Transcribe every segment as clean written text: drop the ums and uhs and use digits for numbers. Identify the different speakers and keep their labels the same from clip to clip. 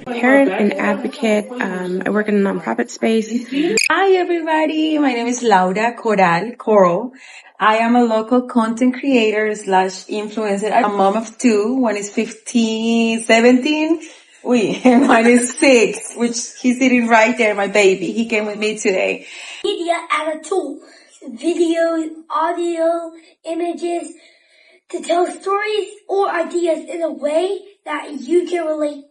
Speaker 1: Parent and advocate. I work in a nonprofit space.
Speaker 2: Hi everybody, my name is Laura Coral. I am a local content creator / influencer. I'm a mom of two. One is 17. And one is 6, which he's sitting right there, my baby. He came with me today.
Speaker 3: Media as a tool. Videos, audio, images to tell stories or ideas in a way that you can relate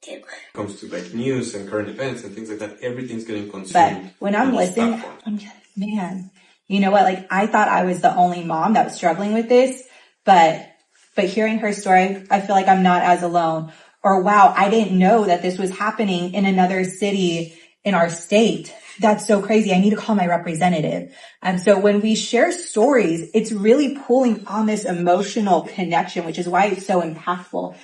Speaker 3: to.
Speaker 4: When it comes to like news and current events and things like that, everything's getting consumed.
Speaker 5: But when I'm listening, I'm just, man, you know what? Like I thought I was the only mom that was struggling with this, but hearing her story, I feel like I'm not as alone. Or wow, I didn't know that this was happening in another city in our state. That's so crazy. I need to call my representative. So when we share stories, it's really pulling on this emotional connection, which is why it's so impactful.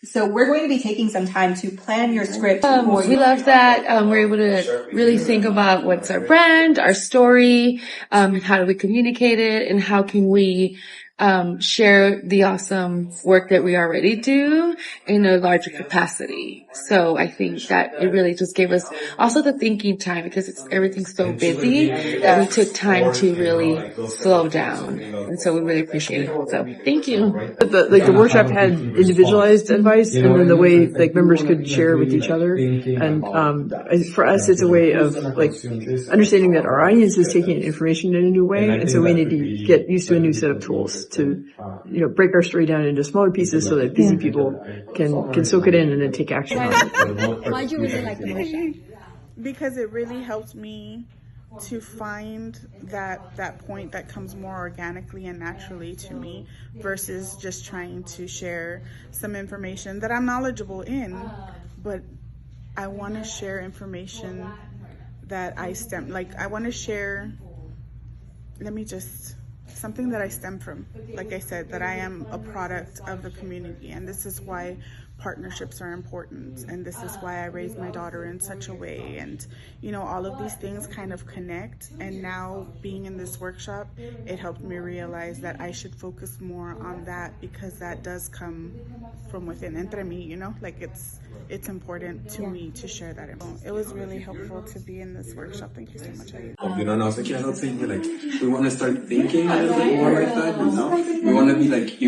Speaker 5: So we're going to be taking some time to plan your script.
Speaker 1: We love that we're able to really think about what's our brand, our story, how do we communicate it, and how can we share the awesome work that we already do in a larger capacity. So I think that it really just gave us also the thinking time, because everything's so busy that we took time to really slow down. And so we really appreciate it. So thank you.
Speaker 6: The workshop had individualized advice, and then the way like members could share with each other. And for us, it's a way of like understanding that our audience is taking information in a new way, and so we need to get used to a new set of tools to, break our story down into smaller pieces so that busy people can soak it in and then take action on it.
Speaker 7: Why do you really like the workshop?
Speaker 8: Because it really helps me to find that point that comes more organically and naturally to me versus just trying to share some information that I'm knowledgeable in, but I want to share information that I want to share, something that I stem from. Like I said, that I am a product of the community, and this is why partnerships are important, and this is why I raised my daughter in such a way, and all of these things kind of connect. And now being in this workshop, it helped me realize that I should focus more on that, because that does come from within, entre me, like it's important to me to share that info. It was really helpful to be in this workshop. Thank you so much.
Speaker 4: I was like, I don't think we want to start thinking a little bit more like that, we want to be like,